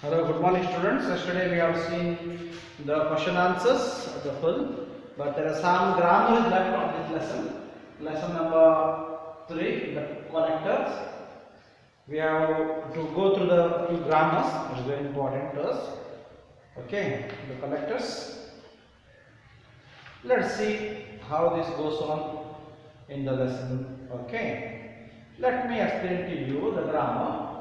Hello, good morning students. Yesterday we have seen the question answers of the full, but there are some grammar is left on this lesson. Lesson number 3, the connectors. We have to go through the few grammars. It is very important to us. Okay, the connectors. Let's see how this goes on in the lesson. Okay, let me explain to you the grammar.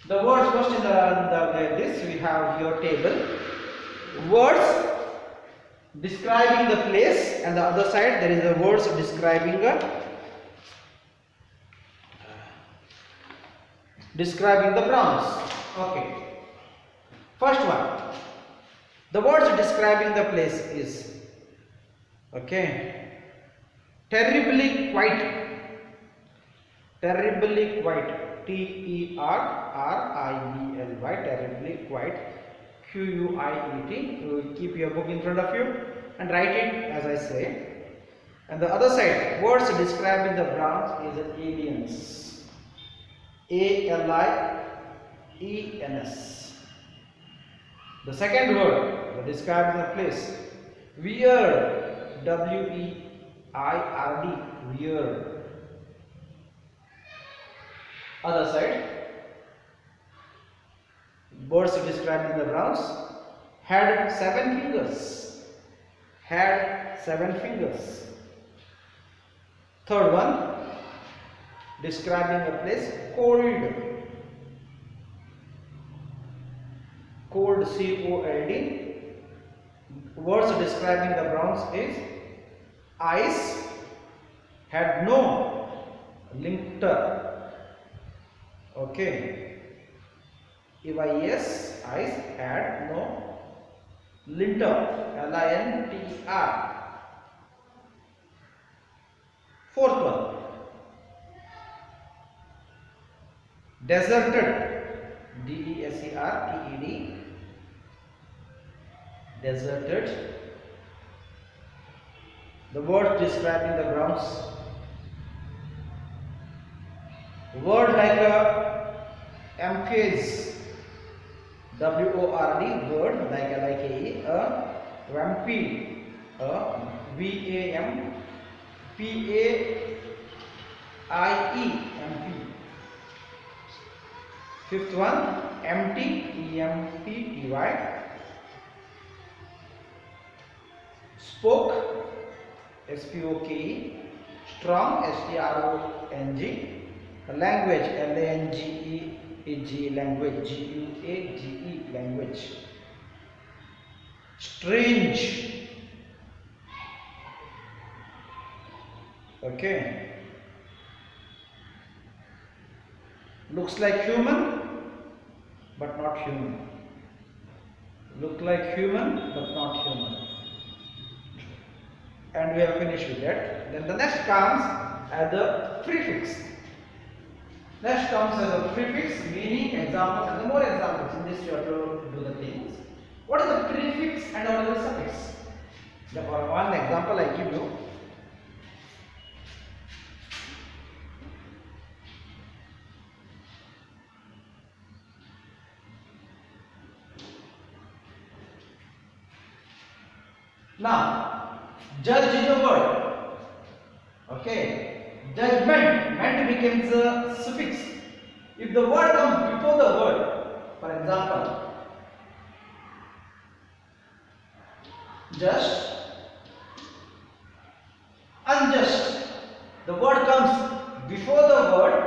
The words first in this we have your table. Words describing the place, and the other side there is the words describing the pronouns. Okay. First one. The words describing the place is terribly quiet. Terribly quiet. Terribly, terribly quiet. Quiet. You keep your book in front of you and write it as I say. And the other side, words describing the pronouns is aliens. ALIENS. The second word that describes the place, weird. WEIRD. Weird. Other side, words describing the pronouns, had 7 fingers. Had 7 fingers. Third one, describing the place, cold. Cold, COLD. Words describing the pronouns is ice. Had no linter. Okay. ICE, ice, had no linter. LINTER. Fourth one, deserted. DESERTED. Deserted. The word describing the pronouns, word like a emphase. WORD. Word like a vampy. VAMPAIE. Fifth one, empty. EMPTY. Spoke. SPOKE. Strong. STRONG. Language. LANGUAGE. Language. GUAGE. Language. Strange. Okay. Looks like human but not human. Look like human but not human. And we have finished with that. Then the next comes as the prefix. Next comes as a prefix, meaning, examples, and the more examples. In this you have to do the things. What is the prefix and what is the suffix? For one example I give you. Now, judge is a word. Okay. Judgment, meant becomes a suffix. If the word comes before the word, for example, just, unjust. The word comes before the word,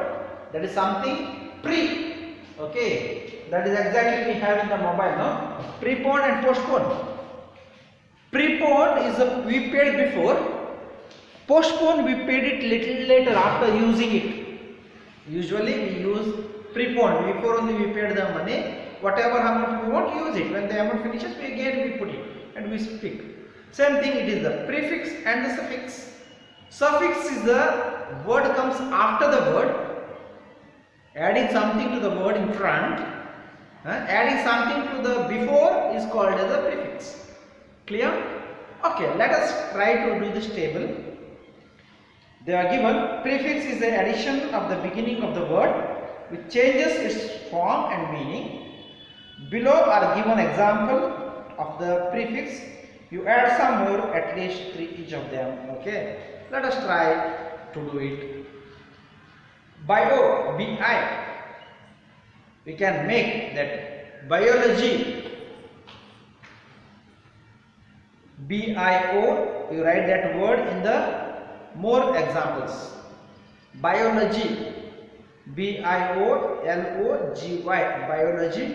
that is something pre. Okay, that is exactly we have in the mobile, no? Preponed and postponed. Preponed is we paid before. Postponed, we paid it little later after using it. Usually we use preponed. Before only we paid the money. Whatever amount we want, use it. When the amount finishes, we again we put it and we speak. Same thing, it is the prefix and the suffix. Suffix is the word comes after the word, adding something to the word in front. Adding something to the before is called as a prefix. Clear? Okay, let us try to do this table. They are given, prefix is the addition of the beginning of the word which changes its form and meaning. Below are given example of the prefix. You add some more, at least 3 each of them. Okay. Let us try to do it. Bio, B-I. We can make that biology. B-I-O. You write that word in the more examples. Biology. B-I-O-L-O-G-Y. Biology.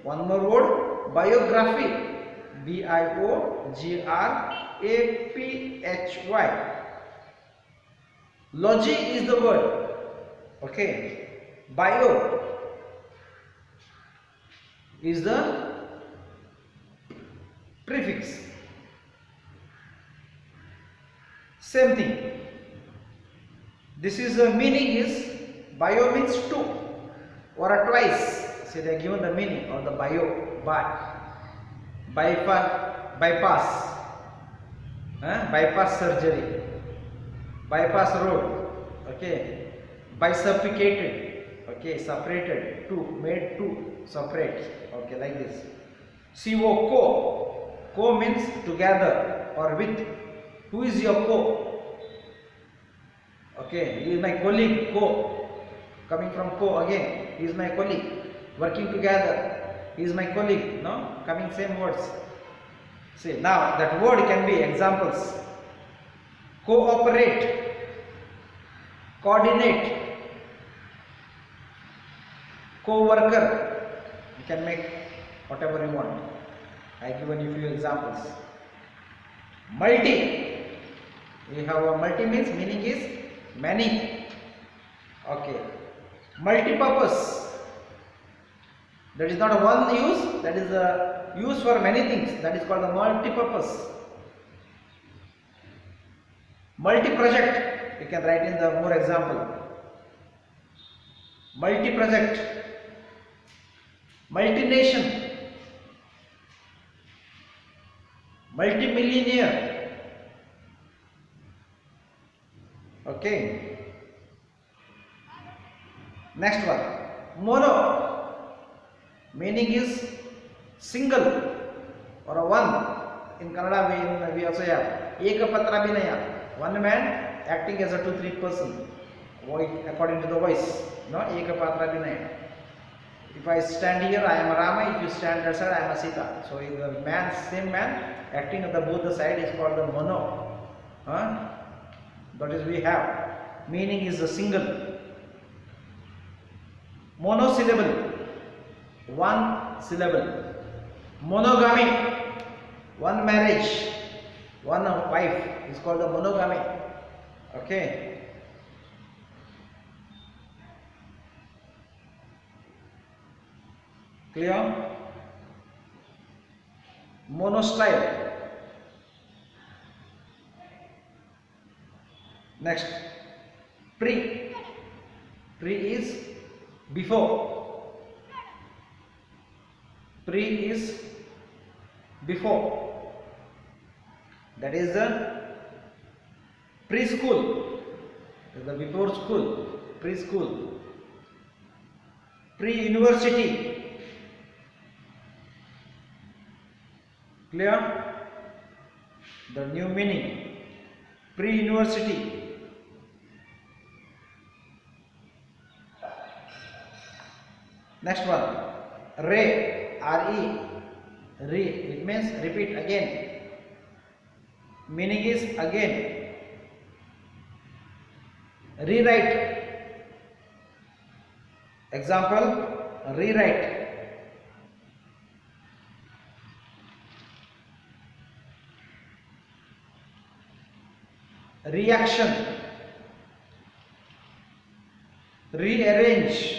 One more word. Biography. B-I-O-G-R-A-P-H-Y. Logy is the word. Okay. Bio is the prefix. Same thing. This is the meaning is bio means two or a twice. See, they are given the meaning of the bio bypass, bypass surgery, bypass road. Okay, bifurcated. Okay, separated. Two, made two, separate. Okay, like this. Co means together or with. Who is your co? Okay, he is my colleague. Co, coming from co again. He is my colleague. Working together. He is my colleague. No, coming same words. See, now that word can be examples. Cooperate, coordinate, co-worker. You can make whatever you want. I given you few examples. Multi. We have a multi means meaning is many. Okay. Multi-purpose. That is not a one use. That is a use for many things. That is called a multi-purpose. Multi-project. You can write in the more example. Multi-project. Multi-nation. Multi-millionaire. Okay. Next one. Mono. Meaning is single or a one. In Kannada we also have Ekapatra Vinaya. One man acting as a 2-3 person. According to the voice. No, Ekapatra Vinaya. If I stand here, I am a Rama. If you stand that side, I am a Sita. So the man, same man, acting at the both the side is called the mono. That is we have. Meaning is a single. Monosyllable. One syllable. Monogamy. One marriage. One wife is called a monogamy. Okay. Clear? Monostyle. Next. Pre. Pre is before. Pre is before. That is the preschool. The before school. Preschool. Pre-university. Clear? The new meaning. Pre-university. Next one. Re. R-E. Re. It means repeat again. Meaning is again. Rewrite. Example. Rewrite. Reaction. Rearrange.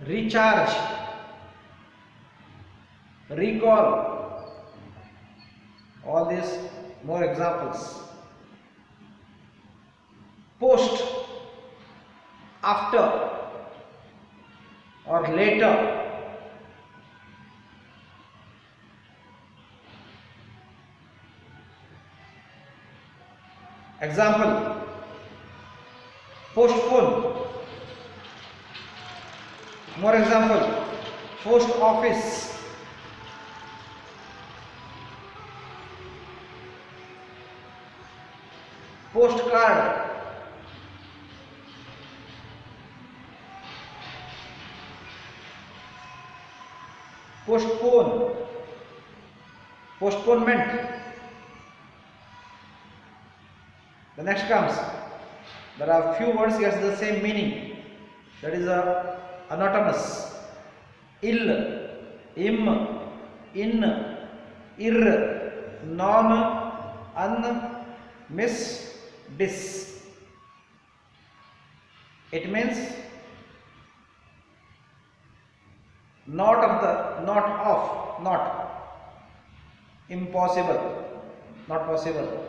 Recharge. Recall. All these more examples. Post. After or later. Example. Postpone. More example. Post office. Postcard. Postpone. Postponement. The next comes. There are few words here the same meaning. That is anonymous. Ill, im, in, ir, non, un, miss, dis. It means not of, not, impossible, not possible,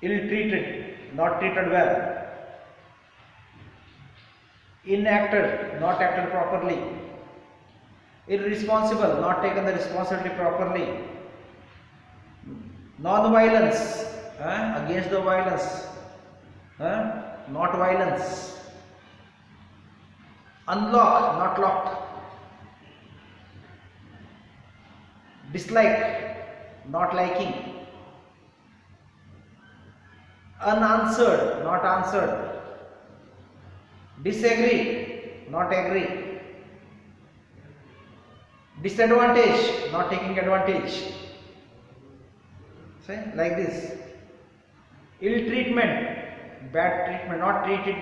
ill-treated, not treated well, inacted, not acted properly, irresponsible, not taken the responsibility properly, non-violence, against the violence, not violence, unlock, not locked, dislike, not liking, unanswered, not answered, disagree, not agree, disadvantage, not taking advantage. See, like this. Ill treatment, bad treatment, not treated,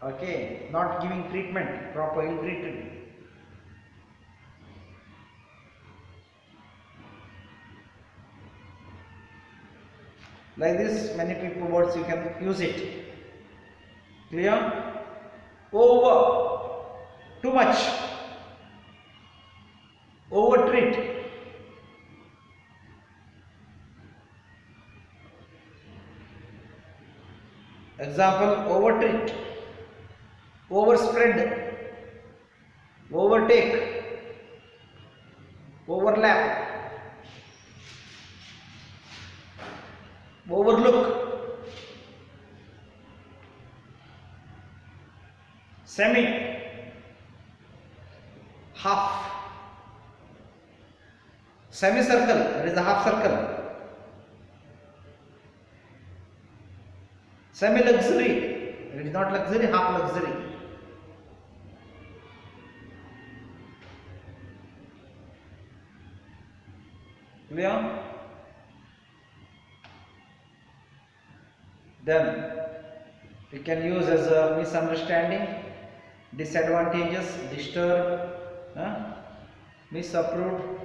okay, not giving treatment, proper, ill treated. Like this, many people words you can use it. Clear? Over, too much, over-treat. Example, over-treat, overspread, overtake, overlap, overlook, semi, half, semicircle, that is a half circle, semi-luxury, it is not luxury, half luxury. Clear? Then we can use as a misunderstanding, disadvantageous, disturb, misapproved,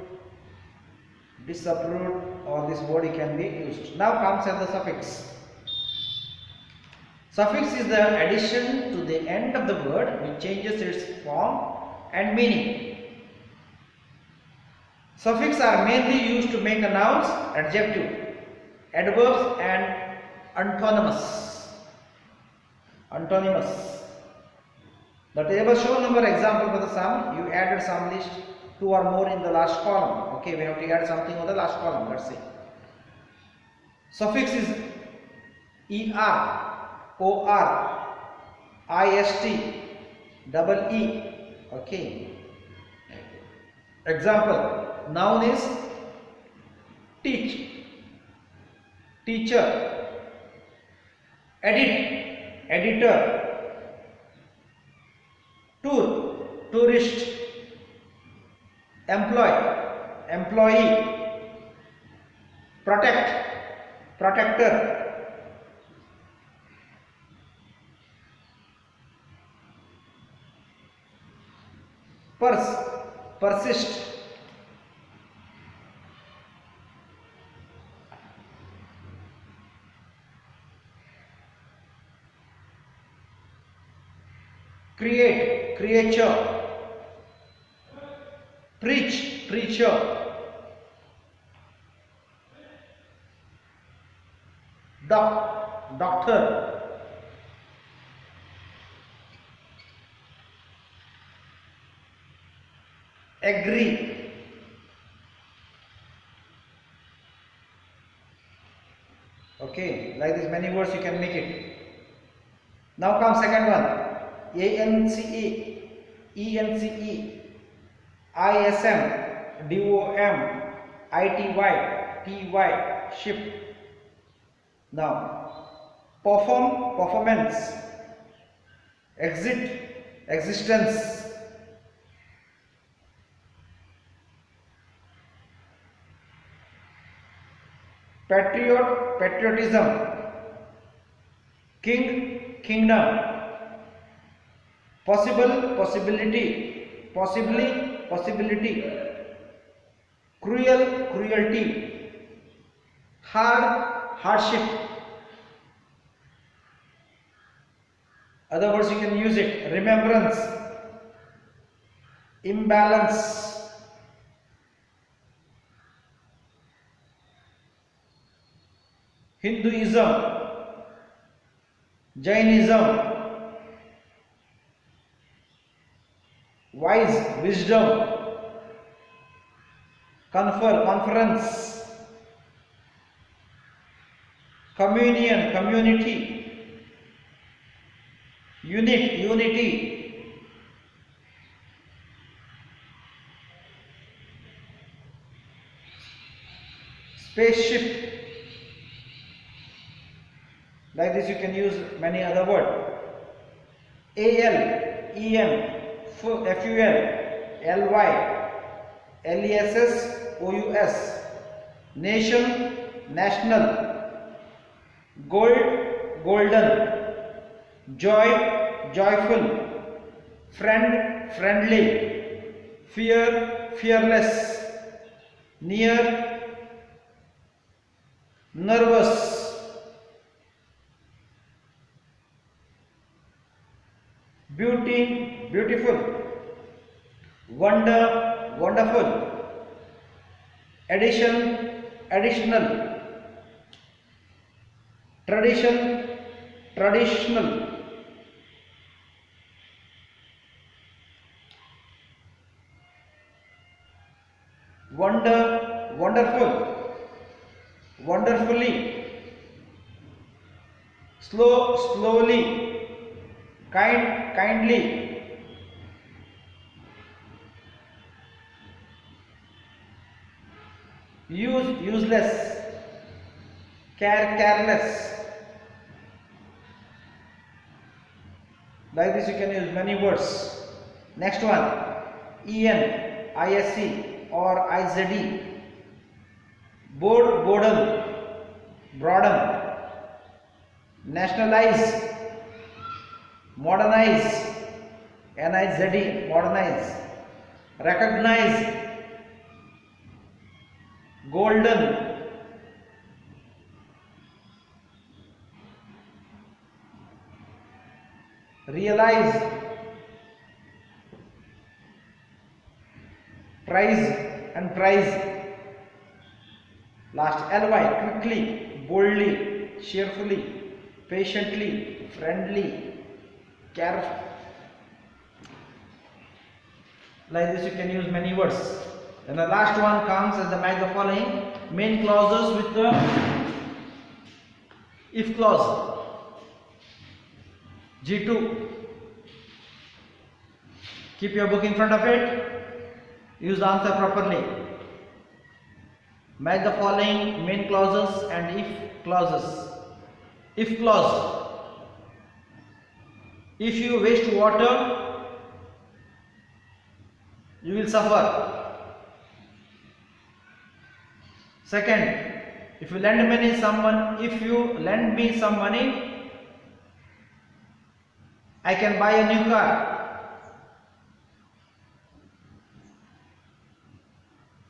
disapproved, or this body can be used. Now comes as the suffix. Suffix is the addition to the end of the word which changes its form and meaning. Suffixes are mainly used to make a nouns, adjective, adverbs and antonymous. Antonymous. The table show number example for the sum. You added some list 2 or more in the last column. Okay, we have to add something on the last column. Let's see. Suffix is er, or, ist, double e. Okay. Example. Noun is teach, teacher, edit, editor, tour, tourist, employ, employee, protect, protector, purse, persist, create, creature, preach, preacher, doctor, agree, okay, like this many words you can make it. Now comes second one, ANCA, ENCE, ISM, DOM, ITY, TY, ship. Now, perform, performance, exit, existence, patriot, patriotism, king, kingdom, possible, possibility, possibly, possibility, cruel, cruelty, hard, hardship. Other words you can use it. Remembrance, imbalance, Hinduism, Jainism, wise, wisdom, confer, conference, communion, community, unit, unity, spaceship. Like this you can use many other words. AL, EN, FUL, LY, LESS, OUS, nation, national, gold, golden, joy, joyful, friend, friendly, fear, fearless, near, nervous, beauty, beautiful, wonder, wonderful, addition, additional, tradition, traditional, wonder, wonderful, wonderfully, slow, slowly, kind, kindly, use, useless, care, careless. Like this you can use many words. Next one, EN, ISE or IZE, board, boredom, broaden, nationalize, modernize, NIZE, modernize, recognize, golden, realize, prize and prize. Last, LY, quickly, boldly, cheerfully, patiently, friendly, careful. Like this you can use many words. And the last one comes as the match the following main clauses with the if clause. G2. Keep your book in front of it. Use the answer properly. Match the following main clauses and if clauses. If clause. If you waste water, you will suffer. Second, if you lend lend me some money, I can buy a new car.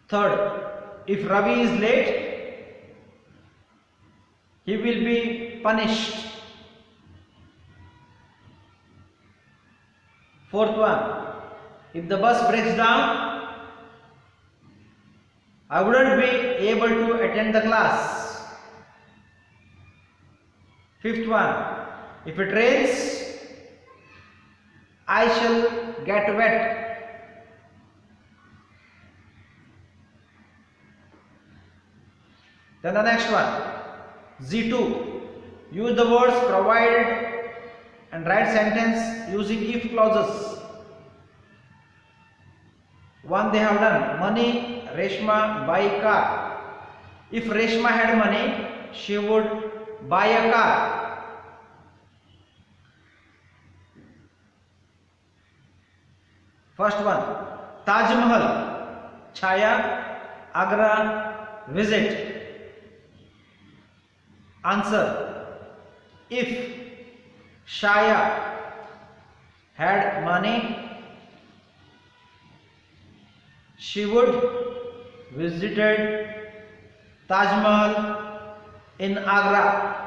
Third, if Ravi is late, he will be punished. Fourth one, if the bus breaks down, I wouldn't be able to attend the class. Fifth one, if it rains, I shall get wet. Then the next one, Z2, use the words provided and write sentence using if clauses. One they have done. Money, Reshma buy car. If Reshma had money, she would buy a car. First one, Taj Mahal, Chaya, Agra, visit. Answer, if Shaya had money, she would visited Taj Mahal in Agra.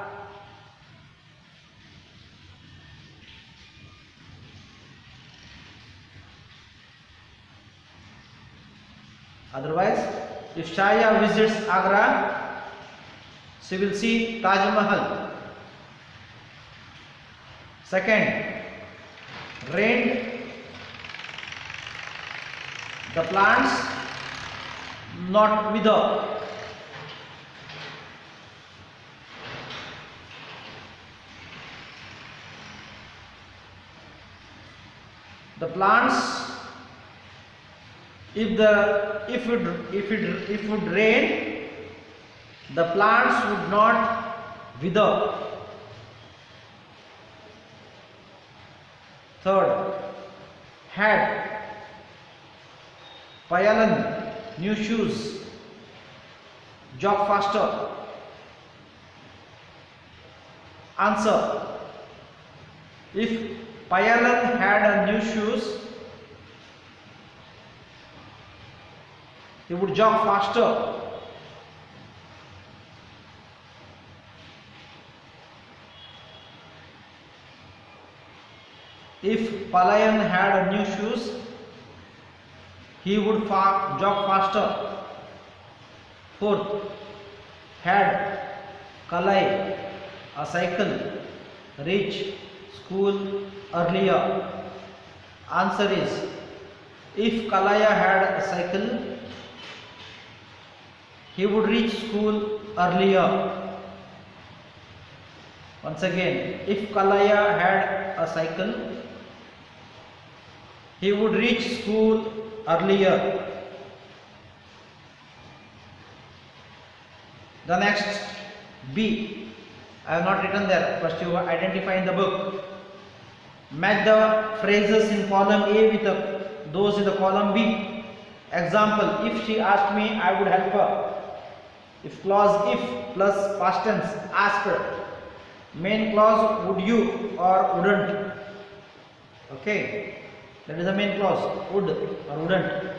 Otherwise, if Shaya visits Agra, she will see Taj Mahal. Second, rained, the plants not wither. The plants, if it would rain, the plants would not wither. Third, had, Payalan, new shoes, jog faster. Answer, if Payalan had a new shoes, he would jog faster. If Palayan had a new shoes, he would jog faster. Fourth, had Kalai a cycle, reach school earlier. Answer is, if Kalaya had a cycle, he would reach school earlier. Once again, if Kalaya had a cycle, he would reach school earlier. The next, B. I have not written there. First you identify in the book. Match the phrases in column A with those in the column B. Example, if she asked me, I would help her. If clause if plus past tense, ask her. Main clause, would you or wouldn't. Okay, that is the main clause, would or wouldn't.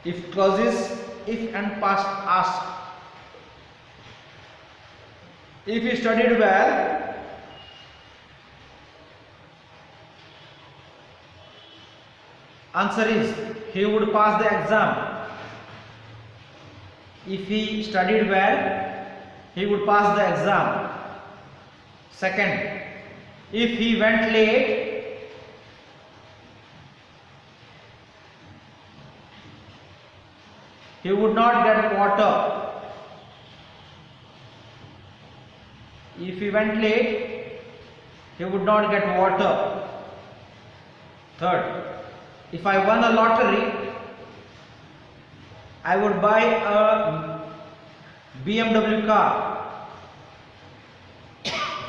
If clauses, if and past ask. If he studied well, answer is, he would pass the exam. If he studied well, he would pass the exam. Second, if he went late, he would not get water. If he went late, he would not get water. Third, if I won a lottery, I would buy a BMW car.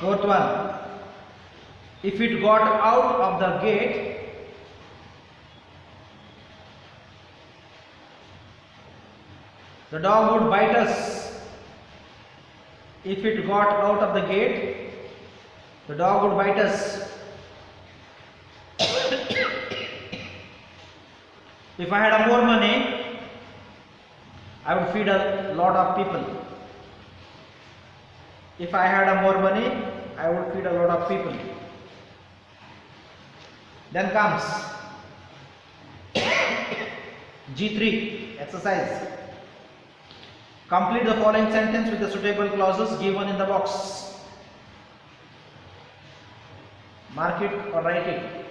Fourth one, if it got out of the gate, the dog would bite us. If it got out of the gate, the dog would bite us. If I had more money, I would feed a lot of people. If I had more money, I would feed a lot of people. Then comes G3 exercise. Complete the following sentence with the suitable clauses given in the box. Mark it or write it.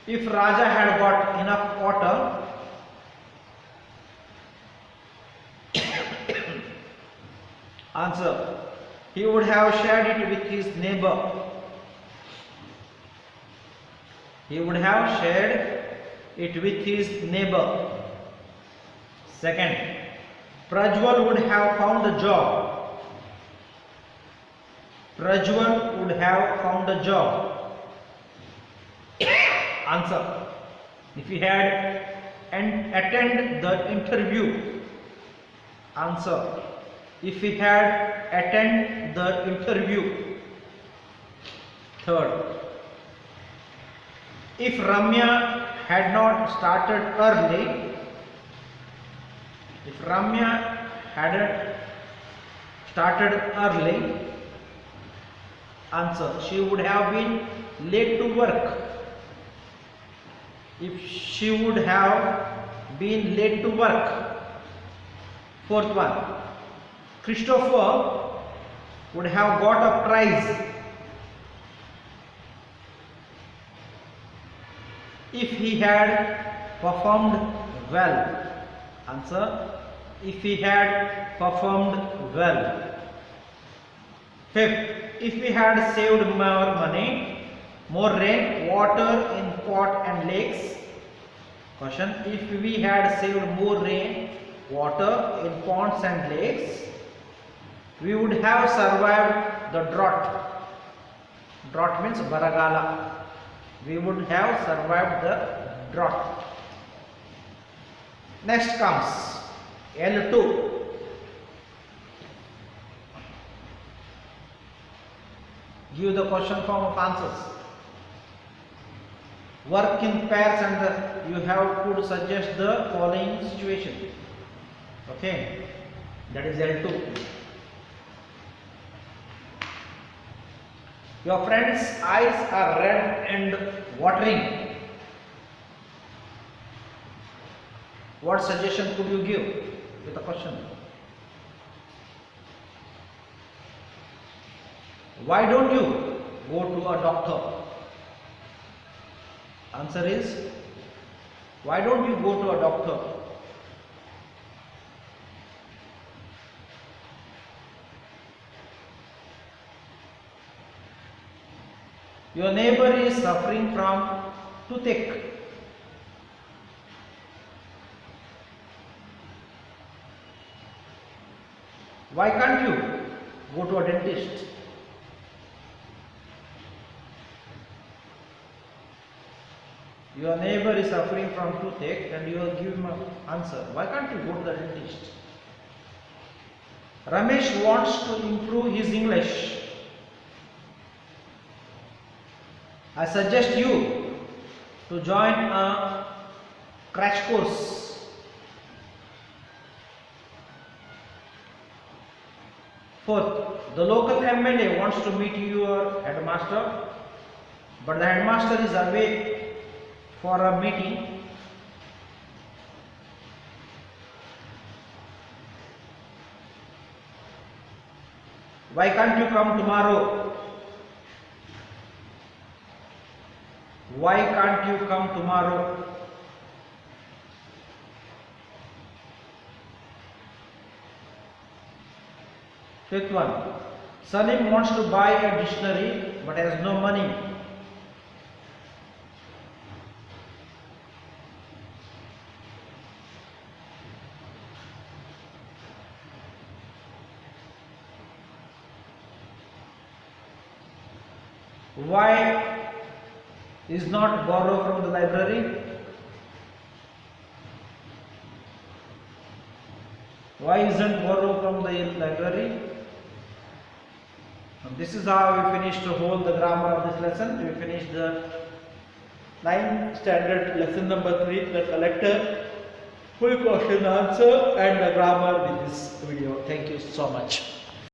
If Raja had got enough water, answer, he would have shared it with his neighbor. He would have shared it with his neighbor. Second, Prajwal would have found a job. Prajwal would have found a job. Answer. If he had attended the interview. Answer. If he had attended the interview. Third, if Ramya had not started early, if Ramya hadn't started early, answer, she would have been late to work. If she would have been late to work. Fourth one, Christopher would have got a prize if he had performed well. Answer, if he had performed well. Fifth, if we had saved more money, more rain, water in pot and lakes. Question, if we had saved more rain, water in ponds and lakes, we would have survived the drought. Drought means Baragala. We would have survived the drought. Next comes L2. Give the question form of answers. Work in pairs and you have to suggest the following situation. Okay, that is L2. Your friend's eyes are red and watering. What suggestion could you give with a question? Why don't you go to a doctor? Answer is, why don't you go to a doctor? Your neighbor is suffering from toothache. Why can't you go to a dentist? Your neighbor is suffering from toothache and you give him an answer. Why can't you go to the dentist? Ramesh wants to improve his English. I suggest you to join a crash course. Fourth, the local MLA wants to meet your headmaster, but the headmaster is away for a meeting. Why can't you come tomorrow? Why can't you come tomorrow? Fifth one, Salim wants to buy a dictionary but has no money. Why is not borrow from the library? Why isn't borrow from the library? And this is how we finished the whole the grammar of this lesson. We finished the 9th standard lesson number 3, the collector, full question answer and the grammar with this video. Thank you so much.